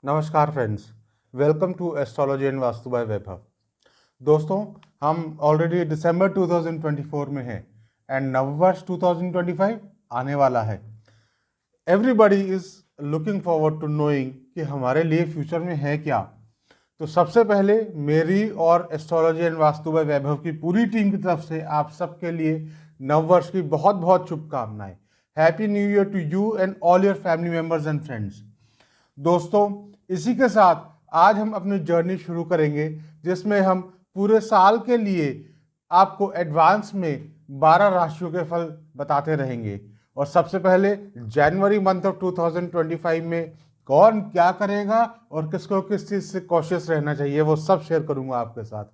नमस्कार friends, welcome to astrology and vastu by Vaibhav. दोस्तों, हम ऑलरेडी दिसंबर 2024 में हैं एंड नववर्ष 2025 आने वाला है। Everybody is looking forward to knowing कि हमारे लिए फ्यूचर में है क्या। तो सबसे पहले मेरी और एस्ट्रोलॉजी एंड वास्तु बाय वैभव की पूरी टीम की तरफ से आप सबके लिए नववर्ष की बहुत बहुत शुभकामनाएं। Happy new year to you and all your family members and friends. दोस्तों, इसी के साथ आज हम अपनी जर्नी शुरू करेंगे जिसमें हम पूरे साल के लिए आपको एडवांस में 12 राशियों के फल बताते रहेंगे। और सबसे पहले जनवरी मंथ ऑफ 2025 में कौन क्या करेगा और किसको किस चीज़ से कॉशियस रहना चाहिए वो सब शेयर करूंगा आपके साथ।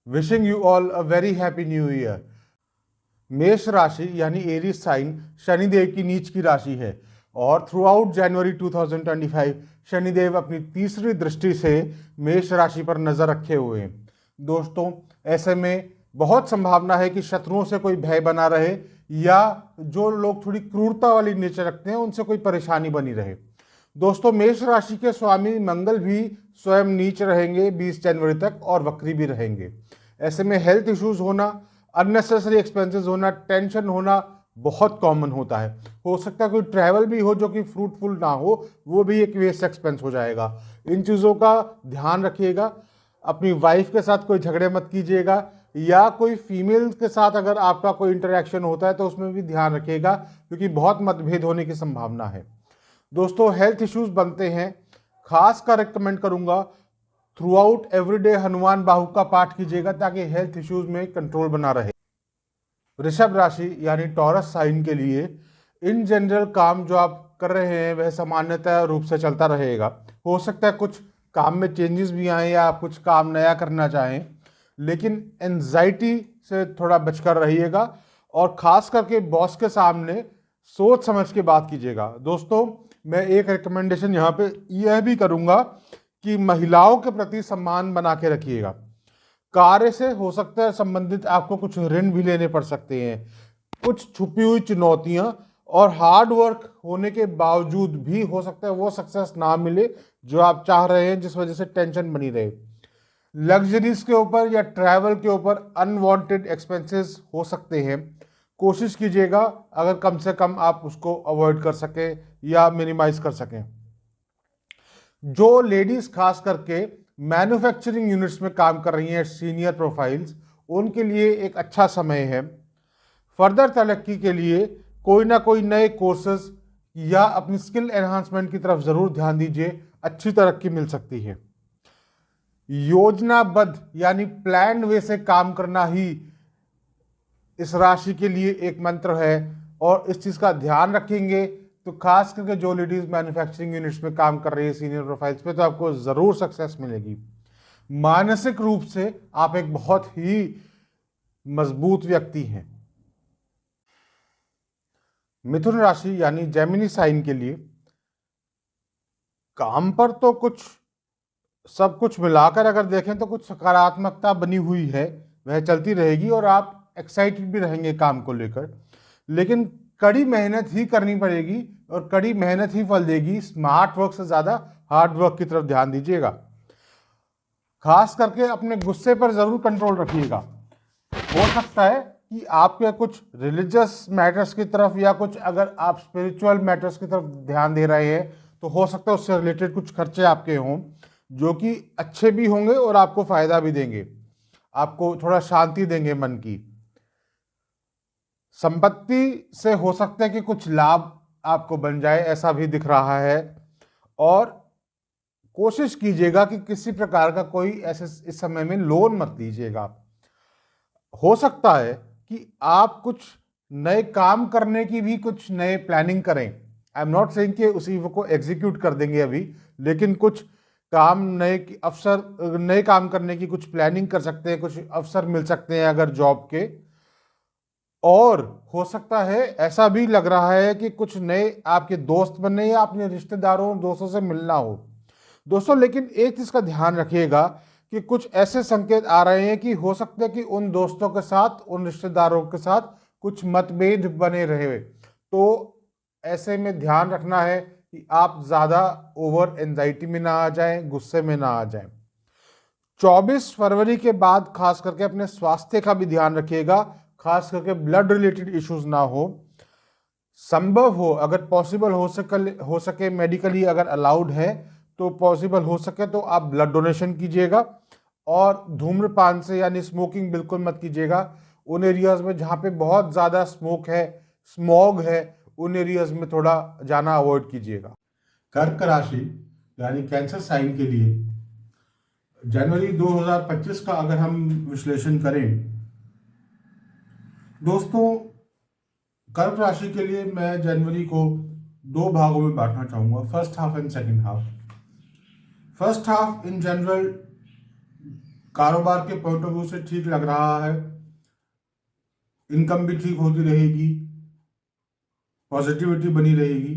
Wishing you all a very happy new year. मेष राशि यानी एरीज साइन शनिदेव की नीच की राशि है और थ्रू आउट जनवरी 2025 शनिदेव अपनी तीसरी दृष्टि से मेष राशि पर नजर रखे हुए हैं। दोस्तों, ऐसे में बहुत संभावना है कि शत्रुओं से कोई भय बना रहे या जो लोग थोड़ी क्रूरता वाली नेचर रखते हैं उनसे कोई परेशानी बनी रहे। दोस्तों, मेष राशि के स्वामी मंगल भी स्वयं नीच रहेंगे 20 जनवरी तक और वक्री भी रहेंगे। ऐसे में हेल्थ इश्यूज होना, अननेसेसरी एक्सपेंसेस होना, टेंशन होना बहुत कॉमन होता है। हो सकता है कोई ट्रैवल भी हो जो कि फ्रूटफुल ना हो, वो भी एक वेस्ट एक्सपेंस हो जाएगा। इन चीज़ों का ध्यान रखिएगा। अपनी वाइफ के साथ कोई झगड़े मत कीजिएगा या कोई फीमेल के साथ अगर आपका कोई इंटरेक्शन होता है तो उसमें भी ध्यान रखिएगा क्योंकि बहुत मतभेद होने की संभावना है। दोस्तों, हेल्थ इश्यूज बनते हैं, खास कर रिकमेंड करूंगा थ्रू आउट एवरीडे हनुमान बाहु का पाठ कीजिएगा ताकि हेल्थ इश्यूज में कंट्रोल बना रहे। वृषभ राशि यानी टॉरस साइन के लिए इन जनरल काम जो आप कर रहे हैं वह सामान्यतः रूप से चलता रहेगा। हो सकता है कुछ काम में चेंजेस भी आए या आप कुछ काम नया करना चाहें, लेकिन एंजाइटी से थोड़ा बचकर रहिएगा और खास करके बॉस के सामने सोच समझ के बात कीजिएगा। दोस्तों, मैं एक रिकमेंडेशन यहाँ पे यह भी करूँगा कि महिलाओं के प्रति सम्मान बना के रखिएगा। कार्य से हो सकता है संबंधित आपको कुछ ऋण भी लेने पड़ सकते हैं। कुछ छुपी हुई चुनौतियां और हार्ड वर्क होने के बावजूद भी हो सकता है वो सक्सेस ना मिले जो आप चाह रहे हैं, जिस वजह से टेंशन बनी रहे। लग्जरीज के ऊपर या ट्रैवल के ऊपर अनवांटेड एक्सपेंसेस हो सकते हैं। कोशिश कीजिएगा अगर कम से कम आप उसको अवॉइड कर सकें या मिनिमाइज कर सकें। जो लेडीज खास करके मैन्युफैक्चरिंग यूनिट्स में काम कर रही हैं, सीनियर प्रोफाइल्स, उनके लिए एक अच्छा समय है। फर्दर तरक्की के लिए कोई ना कोई नए कोर्सेज या अपनी स्किल एनहांसमेंट की तरफ जरूर ध्यान दीजिए, अच्छी तरक्की मिल सकती है। योजनाबद्ध यानी प्लान वे से काम करना ही इस राशि के लिए एक मंत्र है और इस चीज का ध्यान रखेंगे तो खास करके जो लेडीज मैन्युफैक्चरिंग यूनिट्स में काम कर रही है सीनियर प्रोफाइल्स पे, तो आपको जरूर सक्सेस मिलेगी। मानसिक रूप से आप एक बहुत ही मजबूत व्यक्ति हैं। मिथुन राशि यानी जेमिनी साइन के लिए काम पर तो कुछ सब कुछ मिलाकर अगर देखें तो कुछ सकारात्मकता बनी हुई है, वह चलती रहेगी और आप एक्साइटेड भी रहेंगे काम को लेकर, लेकिन कड़ी मेहनत ही करनी पड़ेगी और कड़ी मेहनत ही फल देगी। स्मार्ट वर्क से ज्यादा हार्ड वर्क की तरफ ध्यान दीजिएगा। खास करके अपने गुस्से पर जरूर कंट्रोल रखिएगा। हो सकता है कि आपके कुछ रिलीजियस मैटर्स की तरफ या कुछ अगर आप स्पिरिचुअल मैटर्स की तरफ ध्यान दे रहे हैं तो हो सकता है उससे रिलेटेड कुछ खर्चे आपके हों जो कि अच्छे भी होंगे और आपको फायदा भी देंगे, आपको थोड़ा शांति देंगे मन की। संपत्ति से हो सकता है कि कुछ लाभ आपको बन जाए, ऐसा भी दिख रहा है। और कोशिश कीजिएगा कि किसी प्रकार का कोई ऐसे इस समय में लोन मत लीजिएगा। हो सकता है कि आप कुछ नए काम करने की भी कुछ नए प्लानिंग करें। आई एम नॉट सेइंग कि उसी को एग्जीक्यूट कर देंगे अभी, लेकिन कुछ काम नए काम करने की कुछ प्लानिंग कर सकते हैं, कुछ अवसर मिल सकते हैं अगर जॉब के। और हो सकता है ऐसा भी लग रहा है कि कुछ नए आपके दोस्त बनने या अपने रिश्तेदारों दोस्तों से मिलना हो। दोस्तों, लेकिन एक चीज का ध्यान रखिएगा कि कुछ ऐसे संकेत आ रहे हैं कि हो सकता है कि उन दोस्तों के साथ, उन रिश्तेदारों के साथ कुछ मतभेद बने रहे, तो ऐसे में ध्यान रखना है कि आप ज़्यादा ओवर एंजाइटी में ना आ जाएं, गुस्से में ना आ जाएं। 24 फरवरी के बाद खास करके अपने स्वास्थ्य का भी ध्यान रखिएगा, खास करके ब्लड रिलेटेड इश्यूज ना हो। संभव हो, अगर पॉसिबल हो सके मेडिकली अगर अलाउड है तो पॉसिबल हो सके तो आप ब्लड डोनेशन कीजिएगा। और धूम्रपान से यानी स्मोकिंग बिल्कुल मत कीजिएगा। उन एरियाज में जहाँ पे बहुत ज़्यादा स्मोक है, स्मॉग है, उन एरियाज में थोड़ा जाना अवॉइड कीजिएगा। कर्क राशि यानी कैंसर साइन के लिए जनवरी 2025 का अगर हम विश्लेषण करें दोस्तों, कर्क राशि के लिए मैं जनवरी को दो भागों में बांटना चाहूंगा, first half and second half. First half in general कारोबार के पॉइंट ऑफ व्यू से ठीक लग रहा है, इनकम भी ठीक होती रहेगी, पॉजिटिविटी बनी रहेगी।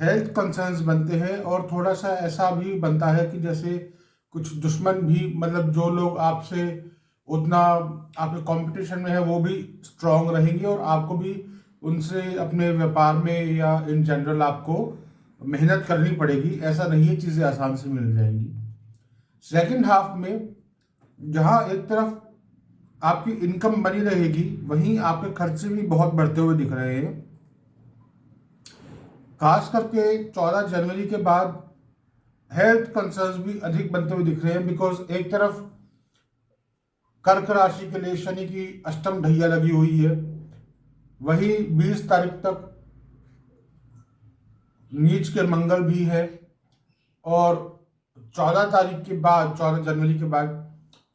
हेल्थ कंसर्न्स बनते हैं और थोड़ा सा ऐसा भी बनता है कि जैसे कुछ दुश्मन भी, मतलब जो लोग आपसे उतना आपके कंपटीशन में है वो भी स्ट्रांग रहेंगे और आपको भी उनसे अपने व्यापार में या इन जनरल आपको मेहनत करनी पड़ेगी। ऐसा नहीं है चीज़ें आसान से मिल जाएंगी। सेकंड हाफ में जहां एक तरफ आपकी इनकम बनी रहेगी वहीं आपके खर्चे भी बहुत बढ़ते हुए दिख रहे हैं। खास करके 14 जनवरी के बाद हेल्थ कंसर्न्स भी अधिक बनते हुए दिख रहे हैं, बिकॉज एक तरफ कर्क राशि के लिए शनि की अष्टम ढैया लगी हुई है, वही 20 तारीख तक नीच के मंगल भी है और 14 तारीख के बाद, 14 जनवरी के बाद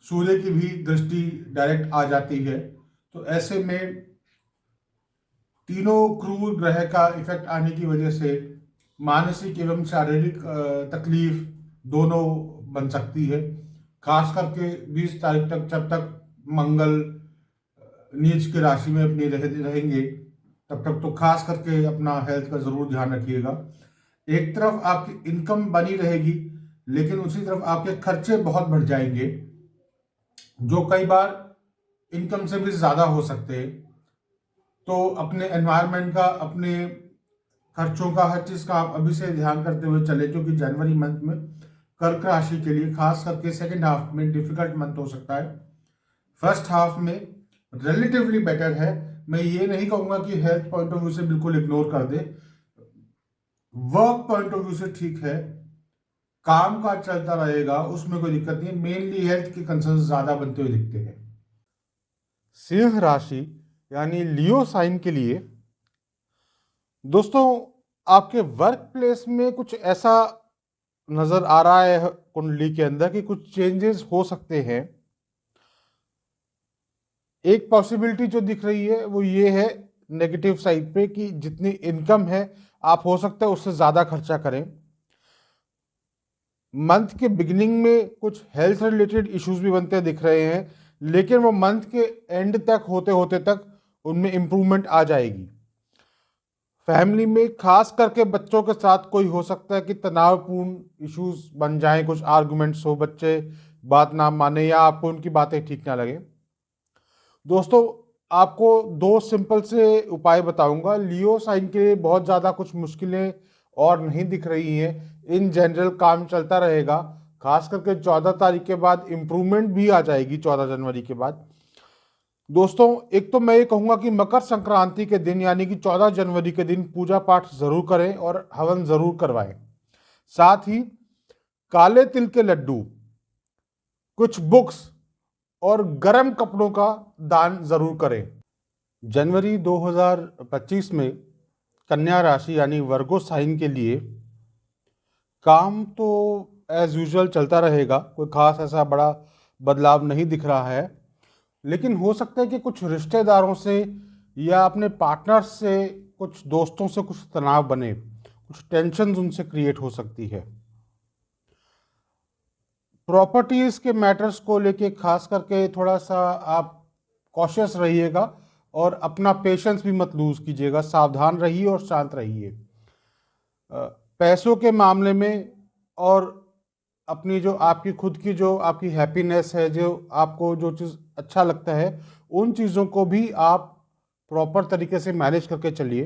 सूर्य की भी दृष्टि डायरेक्ट आ जाती है। तो ऐसे में तीनों क्रूर ग्रह का इफेक्ट आने की वजह से मानसिक एवं शारीरिक तकलीफ दोनों बन सकती है। खास करके 20 तारीख तक जब तक मंगल नीच की राशि में अपनी रहेंगे तब तक तो खास करके अपना हेल्थ का जरूर ध्यान रखिएगा। एक तरफ आपकी इनकम बनी रहेगी लेकिन उसी तरफ आपके खर्चे बहुत बढ़ जाएंगे, जो कई बार इनकम से भी ज्यादा हो सकते हैं। तो अपने एनवायरनमेंट का, अपने खर्चों का, हर चीज का आप अभी से ध्यान करते हुए चले, क्योंकि जनवरी मंथ में कर्क राशि के लिए खास करके सेकंड हाफ में डिफिकल्ट मंथ हो सकता है। फर्स्ट हाफ में रिलेटिवली बेटर है। मैं ये नहीं कहूंगा कि हेल्थ पॉइंट ऑफ व्यू से बिल्कुल इग्नोर कर दे, वर्क पॉइंट ऑफ व्यू से ठीक है, काम काज चलता रहेगा, उसमें कोई दिक्कत नहीं है। मेनली हेल्थ के कंसर्न ज्यादा बनते हुए दिखते हैं। सिंह राशि यानी लियो साइन के लिए दोस्तों, आपके वर्क प्लेस में कुछ ऐसा नजर आ रहा है कुंडली के अंदर कि कुछ चेंजेस हो सकते हैं। एक पॉसिबिलिटी जो दिख रही है वो ये है नेगेटिव साइड पे कि जितनी इनकम है आप हो सकता है उससे ज्यादा खर्चा करें। मंथ के बिगिनिंग में कुछ हेल्थ रिलेटेड इश्यूज भी बनते दिख रहे हैं, लेकिन वो मंथ के एंड तक होते होते तक उनमें इंप्रूवमेंट आ जाएगी। फैमिली में खास करके बच्चों के साथ कोई हो सकता है कि तनावपूर्ण इश्यूज बन जाएं, कुछ आर्गुमेंट्स हो, बच्चे बात ना माने या आपको उनकी बातें ठीक ना लगे। दोस्तों, आपको दो सिंपल से उपाय बताऊंगा। लियो साइन के लिए बहुत ज़्यादा कुछ मुश्किलें और नहीं दिख रही हैं। इन जनरल काम चलता रहेगा। खास करके 14 तारीख के बाद इम्प्रूवमेंट भी आ जाएगी 14 जनवरी के बाद। दोस्तों, एक तो मैं ये कहूँगा कि मकर संक्रांति के दिन यानी कि 14 जनवरी के दिन पूजा पाठ जरूर करें और हवन जरूर करवाएं। साथ ही काले तिल के लड्डू, कुछ बुक्स और गर्म कपड़ों का दान जरूर करें। जनवरी 2025 में कन्या राशि यानी वर्गो साइन के लिए काम तो एज यूजुअल चलता रहेगा, कोई खास ऐसा बड़ा बदलाव नहीं दिख रहा है। लेकिन हो सकता है कि कुछ रिश्तेदारों से या अपने पार्टनर से, कुछ दोस्तों से कुछ तनाव बने, कुछ टेंशन उनसे क्रिएट हो सकती है। प्रॉपर्टीज के मैटर्स को लेके खास करके थोड़ा सा आप कॉशियस रहिएगा और अपना पेशेंस भी मत लूज कीजिएगा। सावधान रहिए और शांत रहिए। पैसों के मामले में और अपनी जो आपकी खुद की जो आपकी हैप्पीनेस है, जो आपको जो चीज़ अच्छा लगता है, उन चीज़ों को भी आप प्रॉपर तरीके से मैनेज करके चलिए।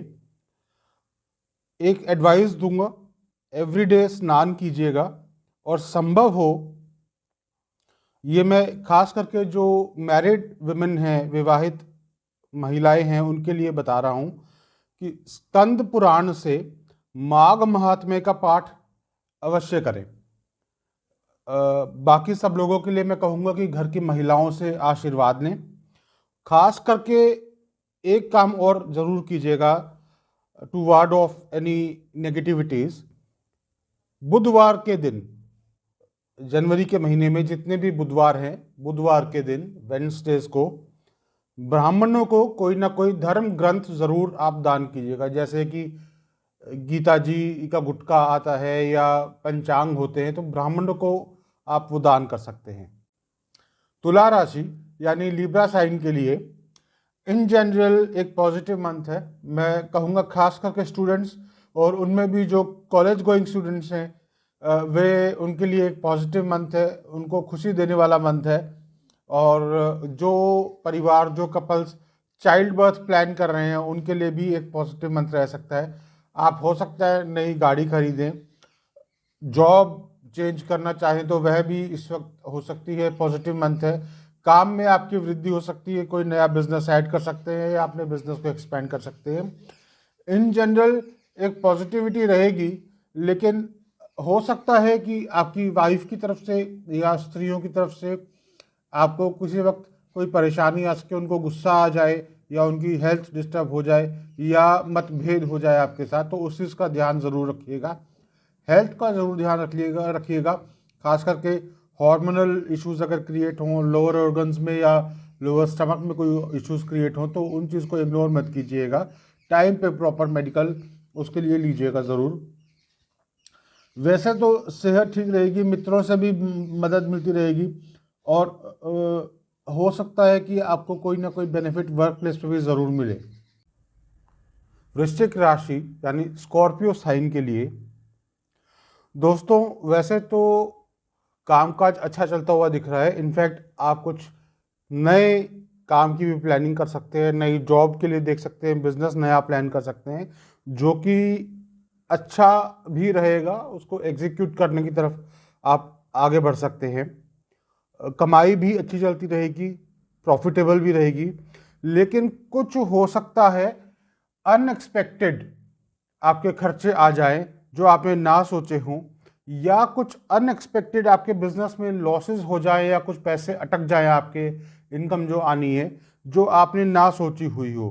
एक एडवाइस दूंगा, एवरीडे स्नान कीजिएगा, और संभव हो, ये मैं खास करके जो मैरिड वुमेन हैं, विवाहित महिलाएं हैं, उनके लिए बता रहा हूँ कि स्कंद पुराण से माघ महात्म्य का पाठ अवश्य करें। बाकी सब लोगों के लिए मैं कहूँगा कि घर की महिलाओं से आशीर्वाद लें। खास करके एक काम और ज़रूर कीजिएगा to ward off any negativities. बुधवार के दिन, जनवरी के महीने में जितने भी बुधवार हैं, बुधवार के दिन वेडनेसडेज को ब्राह्मणों को कोई ना कोई धर्म ग्रंथ ज़रूर आप दान कीजिएगा। जैसे कि गीता जी का गुटका आता है या पंचांग होते हैं, तो ब्राह्मणों को आप वो दान कर सकते हैं। तुला राशि यानी लिब्रा साइन के लिए इन जनरल एक पॉजिटिव मंथ है। मैं कहूँगा खास करके स्टूडेंट्स, और उनमें भी जो कॉलेज गोइंग स्टूडेंट्स हैं, वे उनके लिए एक पॉजिटिव मंथ है, उनको खुशी देने वाला मंथ है। और जो परिवार, जो कपल्स चाइल्ड बर्थ प्लान कर रहे हैं, उनके लिए भी एक पॉजिटिव मंथ रह सकता है। आप हो सकता है नई गाड़ी खरीदें, जॉब चेंज करना चाहें तो वह भी इस वक्त हो सकती है, पॉजिटिव मंथ है। काम में आपकी वृद्धि हो सकती है, कोई नया बिजनेस ऐड कर सकते हैं या अपने बिजनेस को एक्सपेंड कर सकते हैं। इन जनरल एक पॉजिटिविटी रहेगी, लेकिन हो सकता है कि आपकी वाइफ की तरफ से या स्त्रियों की तरफ से आपको किसी वक्त कोई परेशानी आ सके, उनको गुस्सा आ जाए या उनकी हेल्थ डिस्टर्ब हो जाए या मतभेद हो जाए आपके साथ, तो उस चीज़ का ध्यान ज़रूर रखिएगा। हेल्थ का ज़रूर ध्यान रखिएगा। खास करके हार्मोनल इश्यूज़ अगर क्रिएट हों लोअर ऑर्गन्स में या लोअर स्टमक में कोई इश्यूज़ क्रिएट हों, तो उन चीज़ को इग्नोर मत कीजिएगा। टाइम पे प्रॉपर मेडिकल उसके लिए लीजिएगा ज़रूर। वैसे तो सेहत ठीक रहेगी, मित्रों से भी मदद मिलती रहेगी, और हो सकता है कि आपको कोई ना कोई बेनिफिट वर्क प्लेस पे भी ज़रूर मिले। वृश्चिक राशि यानी स्कॉर्पियो साइन के लिए दोस्तों, वैसे तो कामकाज अच्छा चलता हुआ दिख रहा है। इनफैक्ट आप कुछ नए काम की भी प्लानिंग कर सकते हैं, नई जॉब के लिए देख सकते हैं, बिजनेस नया प्लान कर सकते हैं, जो कि अच्छा भी रहेगा। उसको एग्जीक्यूट करने की तरफ आप आगे बढ़ सकते हैं। कमाई भी अच्छी चलती रहेगी, प्रॉफिटेबल भी रहेगी, लेकिन कुछ हो सकता है अनएक्सपेक्टेड आपके खर्चे आ जाएं जो आपने ना सोचे हों, या कुछ अनएक्सपेक्टेड आपके बिजनेस में लॉसेस हो जाए या कुछ पैसे अटक जाए, आपके इनकम जो आनी है जो आपने ना सोची हुई हो।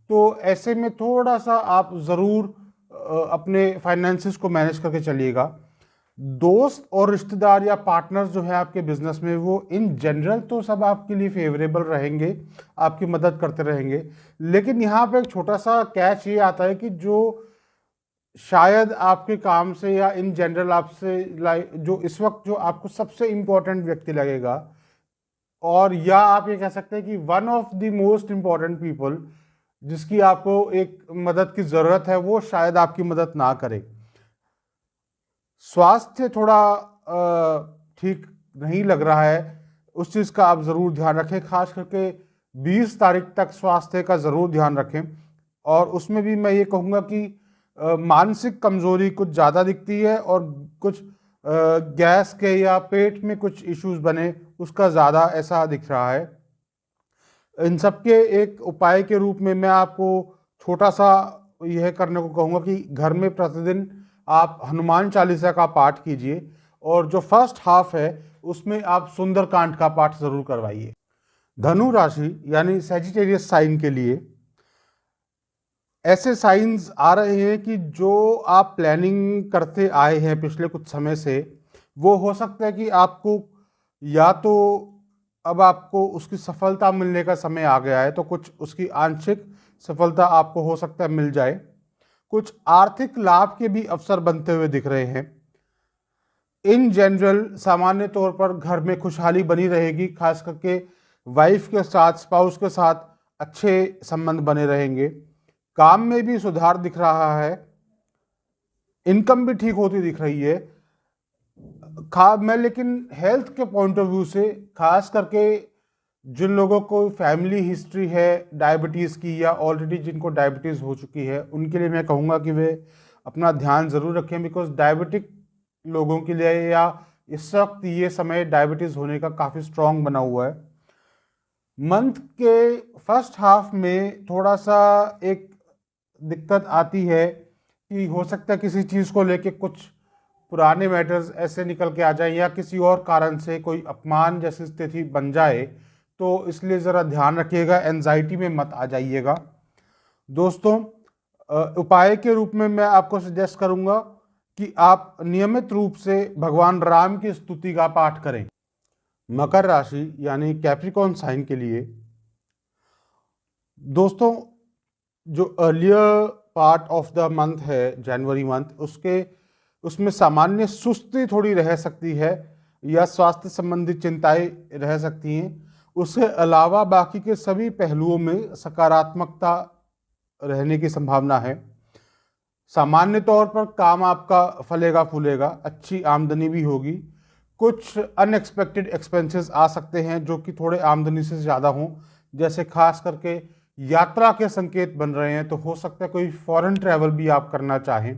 तो ऐसे में थोड़ा सा आप ज़रूर अपने फाइनेंसिस को मैनेज करके चलिएगा। दोस्त और रिश्तेदार या पार्टनर्स जो है आपके बिजनेस में, वो इन जनरल तो सब आपके लिए फेवरेबल रहेंगे, आपकी मदद करते रहेंगे। लेकिन यहाँ पे एक छोटा सा कैच ये आता है कि जो शायद आपके काम से या इन जनरल आपसे जो इस वक्त जो आपको सबसे इम्पोर्टेंट व्यक्ति लगेगा, और या आप ये कह सकते हैं कि one of the most important people जिसकी आपको एक मदद की ज़रूरत है, वो शायद आपकी मदद ना करे। स्वास्थ्य थोड़ा ठीक नहीं लग रहा है, उस चीज़ का आप ज़रूर ध्यान रखें। खास करके 20 तारीख तक स्वास्थ्य का ज़रूर ध्यान रखें। और उसमें भी मैं ये कहूँगा कि मानसिक कमज़ोरी कुछ ज़्यादा दिखती है, और कुछ गैस के या पेट में कुछ इश्यूज बने, उसका ज़्यादा ऐसा दिख रहा है। इन सब के एक उपाय के रूप में मैं आपको छोटा सा यह करने को कहूँगा कि घर में प्रतिदिन आप हनुमान चालीसा का पाठ कीजिए, और जो फर्स्ट हाफ है उसमें आप सुंदरकांड का पाठ ज़रूर करवाइए। धनु राशि यानी सैजिटेरियस साइन के लिए ऐसे साइंस आ रहे हैं कि जो आप प्लानिंग करते आए हैं पिछले कुछ समय से, वो हो सकता है कि आपको या तो अब आपको उसकी सफलता मिलने का समय आ गया है, तो कुछ उसकी आंशिक सफलता आपको हो सकता है मिल जाए। कुछ आर्थिक लाभ के भी अवसर बनते हुए दिख रहे हैं। इन जनरल सामान्य तौर पर घर में खुशहाली बनी रहेगी, खास करके वाइफ के साथ, स्पाउस के साथ अच्छे संबंध बने रहेंगे। काम में भी सुधार दिख रहा है, इनकम भी ठीक होती दिख रही है। मैं लेकिन हेल्थ के पॉइंट ऑफ व्यू से, खास करके जिन लोगों को फैमिली हिस्ट्री है डायबिटीज़ की, या ऑलरेडी जिनको डायबिटीज़ हो चुकी है, उनके लिए मैं कहूँगा कि वे अपना ध्यान ज़रूर रखें, बिकॉज डायबिटिक लोगों के लिए या इस वक्त ये समय डायबिटीज़ होने का काफ़ी स्ट्रॉन्ग बना हुआ है। मंथ के फर्स्ट हाफ में थोड़ा सा एक दिक्कत आती है कि हो सकता है किसी चीज़ को लेके कुछ पुराने मैटर्स ऐसे निकल के आ जाए या किसी और कारण से कोई अपमान जैसी स्थिति बन जाए, तो इसलिए ज़रा ध्यान रखिएगा, एंजाइटी में मत आ जाइएगा। दोस्तों, उपाय के रूप में मैं आपको सजेस्ट करूंगा कि आप नियमित रूप से भगवान राम की स्तुति का पाठ करें। मकर राशि यानी कैप्रिकॉर्न साइन के लिए दोस्तों, जो earlier part of the month है, जनवरी मंथ, उसमें सामान्य सुस्ती थोड़ी रह सकती है या स्वास्थ्य संबंधी चिंताएं रह सकती हैं। उसके अलावा बाकी के सभी पहलुओं में सकारात्मकता रहने की संभावना है। सामान्य तौर पर काम आपका फलेगा फूलेगा, अच्छी आमदनी भी होगी। कुछ अनएक्सपेक्टेड एक्सपेंसेस आ सकते हैं जो कि थोड़े आमदनी से ज़्यादा हों, जैसे खास करके यात्रा के संकेत बन रहे हैं, तो हो सकता है कोई फॉरेन ट्रैवल भी आप करना चाहें।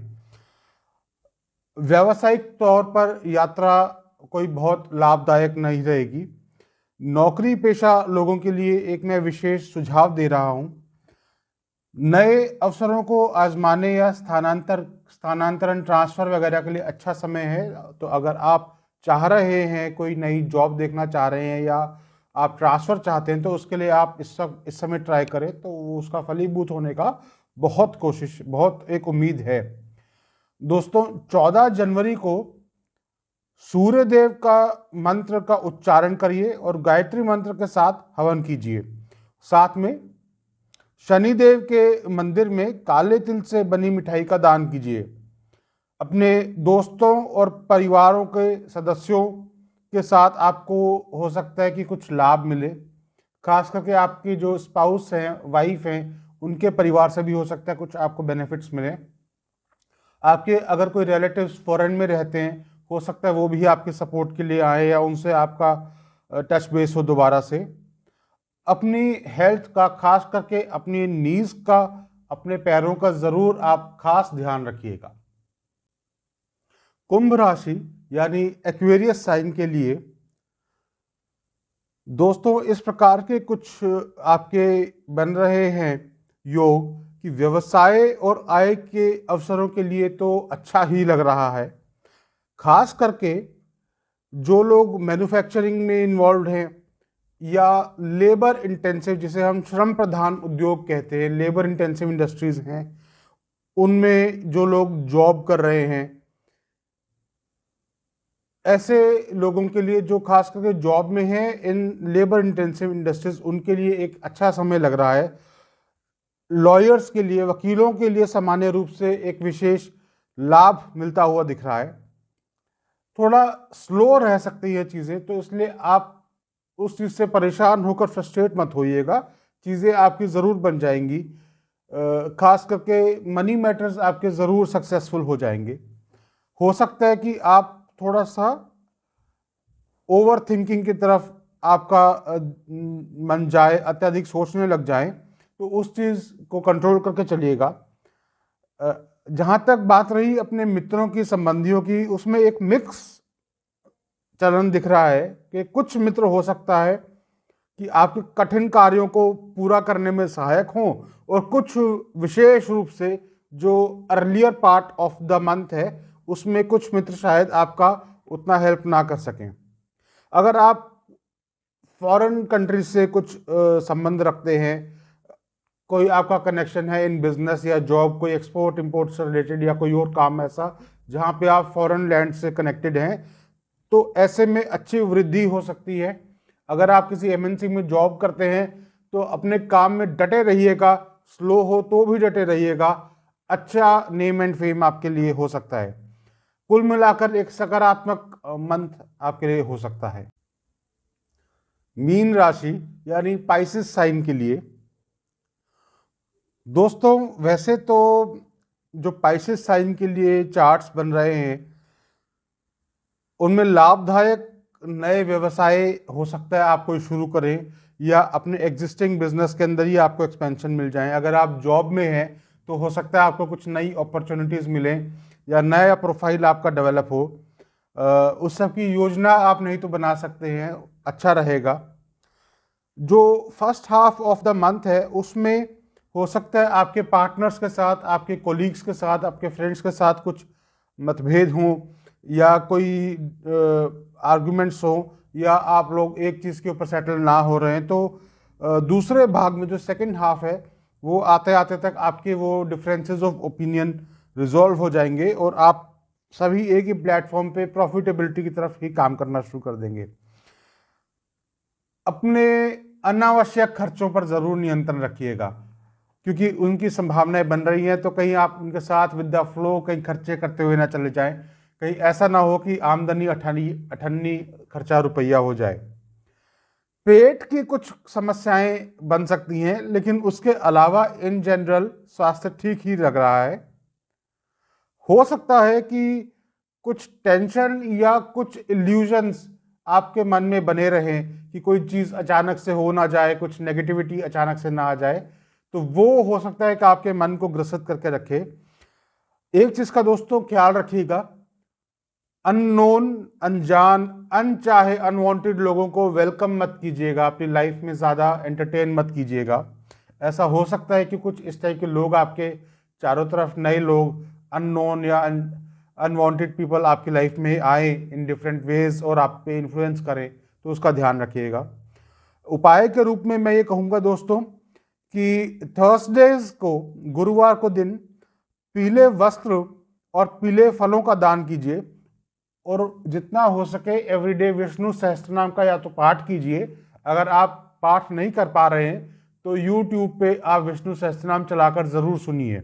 व्यावसायिक तौर पर यात्रा कोई बहुत लाभदायक नहीं रहेगी। नौकरी पेशा लोगों के लिए एक मैं विशेष सुझाव दे रहा हूं, नए अवसरों को आजमाने या स्थानांतरण ट्रांसफ़र वगैरह के लिए अच्छा समय है। तो अगर आप चाह रहे हैं, कोई नई जॉब देखना चाह रहे हैं या आप ट्रांसफ़र चाहते हैं, तो उसके लिए आप इस समय ट्राई करें, तो उसका फलीभूत होने का बहुत एक उम्मीद है। दोस्तों, 14 जनवरी को सूर्य देव का मंत्र का उच्चारण करिए और गायत्री मंत्र के साथ हवन कीजिए। साथ में शनिदेव के मंदिर में काले तिल से बनी मिठाई का दान कीजिए। अपने दोस्तों और परिवारों के सदस्यों के साथ आपको हो सकता है कि कुछ लाभ मिले, खास करके आपकी जो स्पाउस हैं, वाइफ हैं, उनके परिवार से भी हो सकता है कुछ आपको बेनिफिट्स मिले। आपके अगर कोई रिलेटिव्स फॉरेन में रहते हैं, हो सकता है वो भी आपके सपोर्ट के लिए आए या उनसे आपका टच बेस हो दोबारा से। अपनी हेल्थ का, खास करके अपनी नीज का, अपने पैरों का ज़रूर आप खास ध्यान रखिएगा। कुंभ राशि यानी एक्वेरियस साइन के लिए दोस्तों, इस प्रकार के कुछ आपके बन रहे हैं योग कि व्यवसाय और आय के अवसरों के लिए तो अच्छा ही लग रहा है। खास करके जो लोग मैन्युफैक्चरिंग में इन्वॉल्व हैं या लेबर इंटेंसिव, जिसे हम श्रम प्रधान उद्योग कहते हैं, लेबर इंटेंसिव इंडस्ट्रीज हैं, उनमें जो लोग जॉब कर रहे हैं, ऐसे लोगों के लिए जो खास करके जॉब में हैं इन लेबर इंटेंसिव इंडस्ट्रीज, उनके लिए एक अच्छा समय लग रहा है। लॉयर्स के लिए, वकीलों के लिए सामान्य रूप से एक विशेष लाभ मिलता हुआ दिख रहा है। थोड़ा स्लो रह सकती है चीज़ें, तो इसलिए आप उस चीज़ से परेशान होकर फ्रस्ट्रेट मत होइएगा, चीज़ें आपकी ज़रूर बन जाएंगी। खास करके मनी मैटर्स आपके ज़रूर सक्सेसफुल हो जाएंगे। हो सकता है कि आप थोड़ा सा ओवर थिंकिंग की तरफ आपका मन जाए, अत्यधिक सोचने लग जाए, तो उस चीज़ को कंट्रोल करके चलिएगा। जहाँ तक बात रही अपने मित्रों की, संबंधियों की, उसमें एक मिक्स चलन दिख रहा है कि कुछ मित्र हो सकता है कि आपके कठिन कार्यों को पूरा करने में सहायक हों, और कुछ विशेष रूप से जो earlier part of the month है उसमें कुछ मित्र शायद आपका उतना हेल्प ना कर सकें। अगर आप फॉरेन कंट्रीज से कुछ संबंध रखते हैं, कोई आपका कनेक्शन है इन बिजनेस या जॉब, कोई एक्सपोर्ट इंपोर्ट से रिलेटेड या कोई और काम ऐसा जहाँ पे आप फॉरेन लैंड से कनेक्टेड हैं, तो ऐसे में अच्छी वृद्धि हो सकती है। अगर आप किसी एमएनसी में जॉब करते हैं तो अपने काम में डटे रहिएगा, स्लो हो तो भी डटे रहिएगा, अच्छा नेम एंड फेम आपके लिए हो सकता है। कुल मिलाकर एक सकारात्मक मंथ आपके लिए हो सकता है। मीन राशि यानी पाइसेस साइन के लिए दोस्तों, वैसे तो जो पाइसेस साइन के लिए चार्ट्स बन रहे हैं उनमें लाभदायक नए व्यवसाय हो सकता है आप कोई शुरू करें या अपने एग्जिस्टिंग बिजनेस के अंदर ही आपको एक्सपेंशन मिल जाए। अगर आप जॉब में हैं तो हो सकता है आपको कुछ नई अपॉर्चुनिटीज़ मिले या नया प्रोफाइल आपका डेवलप हो। उस सब की योजना आप नहीं तो बना सकते हैं, अच्छा रहेगा। जो first half of the month है उसमें हो सकता है आपके पार्टनर्स के साथ, आपके कोलीग्स के साथ, आपके फ्रेंड्स के साथ कुछ मतभेद हों या कोई आर्गुमेंट्स हो, या आप लोग एक चीज़ के ऊपर सेटल ना हो रहे हैं, तो दूसरे भाग में जो सेकंड हाफ है वो आते आते तक आपके वो डिफरेंसेस ऑफ ओपिनियन रिजॉल्व हो जाएंगे और आप सभी एक ही प्लेटफॉर्म पे प्रॉफिटेबिलिटी की तरफ ही काम करना शुरू कर देंगे। अपने अनावश्यक खर्चों पर ज़रूर नियंत्रण रखिएगा, क्योंकि उनकी संभावनाएं बन रही हैं, तो कहीं आप उनके साथ विद द फ्लो कहीं खर्चे करते हुए ना चले जाएं, कहीं ऐसा ना हो कि आमदनी अठन्नी अठन्नी खर्चा रुपया हो जाए। पेट की कुछ समस्याएं बन सकती हैं, लेकिन उसके अलावा इन जनरल स्वास्थ्य ठीक ही लग रहा है। हो सकता है कि कुछ टेंशन या कुछ इल्यूजन्स आपके मन में बने रहें कि कोई चीज़ अचानक से हो ना जाए, कुछ नेगेटिविटी अचानक से ना आ जाए, तो वो हो सकता है कि आपके मन को ग्रसित करके रखे। एक चीज़ का दोस्तों ख्याल रखिएगा, अननोन, अनजान, अनचाहे, अनवांटेड लोगों को वेलकम मत कीजिएगा, अपनी लाइफ में ज़्यादा एंटरटेन मत कीजिएगा। ऐसा हो सकता है कि कुछ इस टाइप के लोग आपके चारों तरफ, नए लोग, अननोन या अनवांटेड पीपल आपकी लाइफ में आए इन डिफरेंट वेज और आप पे इन्फ्लुएंस करें, तो उसका ध्यान रखिएगा। उपाय के रूप में मैं ये कहूँगा दोस्तों कि थर्सडेज को, गुरुवार को दिन पीले वस्त्र और पीले फलों का दान कीजिए, और जितना हो सके एवरीडे विष्णु सहस्त्रनाम का या तो पाठ कीजिए। अगर आप पाठ नहीं कर पा रहे हैं तो यूट्यूब पे आप विष्णु सहस्त्रनाम चलाकर ज़रूर सुनिए।